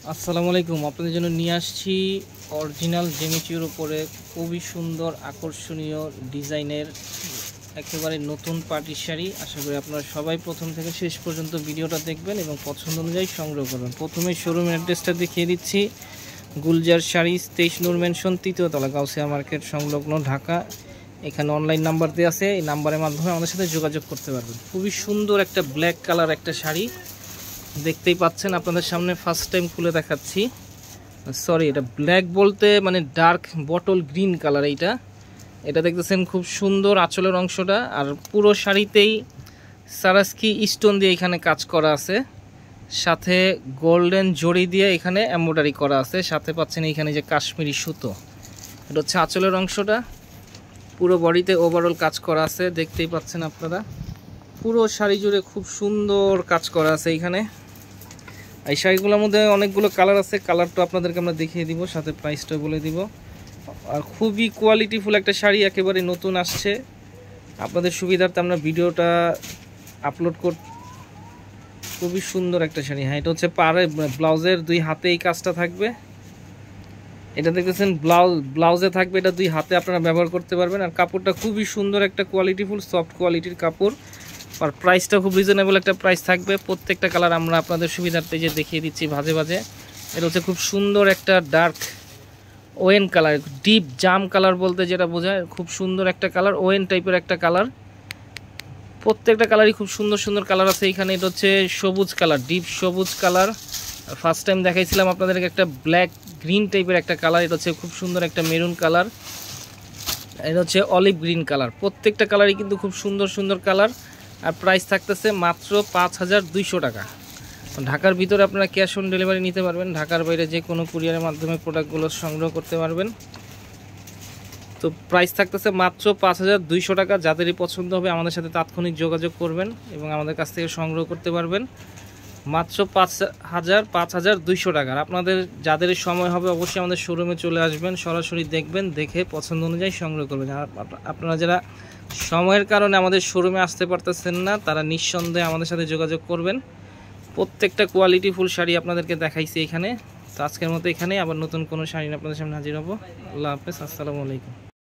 আসসালামু আলাইকুম। আপনাদের জন্য নিয়ে আসছি অরিজিনাল জেমিচুর উপরে খুবই সুন্দর আকর্ষণীয় ডিজাইনের একেবারে নতুন পার্টি শাড়ি। আশা করি আপনারা সবাই প্রথম থেকে শেষ পর্যন্ত ভিডিওটা দেখবেন এবং পছন্দ অনুযায়ী সংগ্রহ করবেন। প্রথমে শোরুমের অ্যাড্রেসটা দেখিয়ে দিচ্ছি। গুলজার শাড়ি, 23 নূর মেনশন, 3য় তলা, গাউসিয়া মার্কেট সংলগ্ন, ঢাকা। এখানে অনলাইন নাম্বার দেওয়া আছে, এই নাম্বারের মাধ্যমে আমাদের সাথে যোগাযোগ করতে পারবেন। খুবই সুন্দর একটা ব্ল্যাক কালার একটা শাড়ি দেখতেই পাচ্ছেন, আপনাদের সামনে ফার্স্ট টাইম খুলে দেখাচ্ছি। সরি, এটা ব্ল্যাক বলতে মানে ডার্ক বটল গ্রিন কালার। এটা দেখতেছেন খুব সুন্দর আঁচলের অংশটা, আর পুরো শাড়িতেই সারাস্কি স্টোন দিয়ে এখানে কাজ করা আছে, সাথে গোল্ডেন জড়ি দিয়ে এখানে এমব্রয়ডারি করা আছে, সাথে পাচ্ছেন এখানে যে কাশ্মীরি সুতো। এটা হচ্ছে আঁচলের অংশটা, পুরো বডিতে ওভারঅল কাজ করা আছে, দেখতেই পাচ্ছেন আপনারা। পুরো শাড়ি জুড়ে খুব সুন্দর কাজ করা আছে এখানে। এই শাড়িগুলোর মধ্যে অনেকগুলো কালার আছে, কালারটা আপনাদেরকে আমরা দেখিয়ে দিব, সাথে প্রাইসটা বলে দিব। আর খুবই কোয়ালিটিফুল একটা শাড়ি, একেবারে নতুন আসছে। আপনাদের সুবিধার্থে আমরা ভিডিওটা আপলোড খুবই সুন্দর একটা শাড়ি। হ্যাঁ, এটা হচ্ছে ব্লাউজের 2 হাতে এই কাজটা থাকবে। এটা দেখতেছেন ব্লাউজে থাকবে, এটা 2 হাতে আপনারা ব্যবহার করতে পারবেন। আর কাপড়টা খুবই সুন্দর একটা কোয়ালিটিফুল সফট কোয়ালিটির কাপড়। আর প্রাইসটা খুব রিজনেবল একটা প্রাইস থাকবে। প্রত্যেকটা কালার আমরা আপনাদের সুবিধার্থে যে দেখিয়ে দিচ্ছি ভাজে ভাজে। এটা হচ্ছে খুব সুন্দর একটা dark when colour, deep jam colour বলতে যেটা বোঝায়, খুব সুন্দর একটা কালার, ওয়েন টাইপের একটা কালার। প্রত্যেকটা কালারই খুব সুন্দর সুন্দর কালার আছে এখানে। এটা হচ্ছে সবুজ কালার, ডিপ সবুজ কালার। ফার্স্ট টাইম দেখাইছিলাম আপনাদেরকে একটা ব্ল্যাক গ্রিন টাইপের একটা কালার। এটা হচ্ছে খুব সুন্দর একটা মেরুন কালার। এটা হচ্ছে অলিভ গ্রিন কালার। প্রত্যেকটা কালারই কিন্তু খুব সুন্দর সুন্দর কালার। আর প্রাইস থাকতেছে মাত্র 5200 টাকা। ঢাকার ভিতরে আপনারা ক্যাশ অন ডেলিভারি নিতে পারবেন, ঢাকার বাইরে যে কোনো কুরিয়ারের মাধ্যমে প্রোডাক্টগুলো সংগ্রহ করতে পারবেন। তো প্রাইস থাকতেছে মাত্র 5200 টাকা। যাদেরই পছন্দ হবে আমাদের সাথে তাৎক্ষণিক যোগাযোগ করবেন এবং আমাদের কাছ থেকে সংগ্রহ করতে পারবেন মাত্র 5200 টাকা। আর আপনাদের যাদের সময় হবে অবশ্যই আমাদের শোরুমে চলে আসবেন, সরাসরি দেখবেন, দেখে পছন্দ অনুযায়ী সংগ্রহ করবেন। আর আপনারা যারা সময়ের কারণে আমাদের শোরুমে আসতে পারতেছেন না, তারা নিঃসন্দেহে আমাদের সাথে যোগাযোগ করবেন। প্রত্যেকটা কোয়ালিটিফুল শাড়ি আপনাদেরকে দেখাইছি এখানে। তো আজকের মতো এখানেই, আবার নতুন কোনো শাড়ি আপনাদের সামনে হাজির হব। আল্লাহ হাফেজ, আসসালামু আলাইকুম।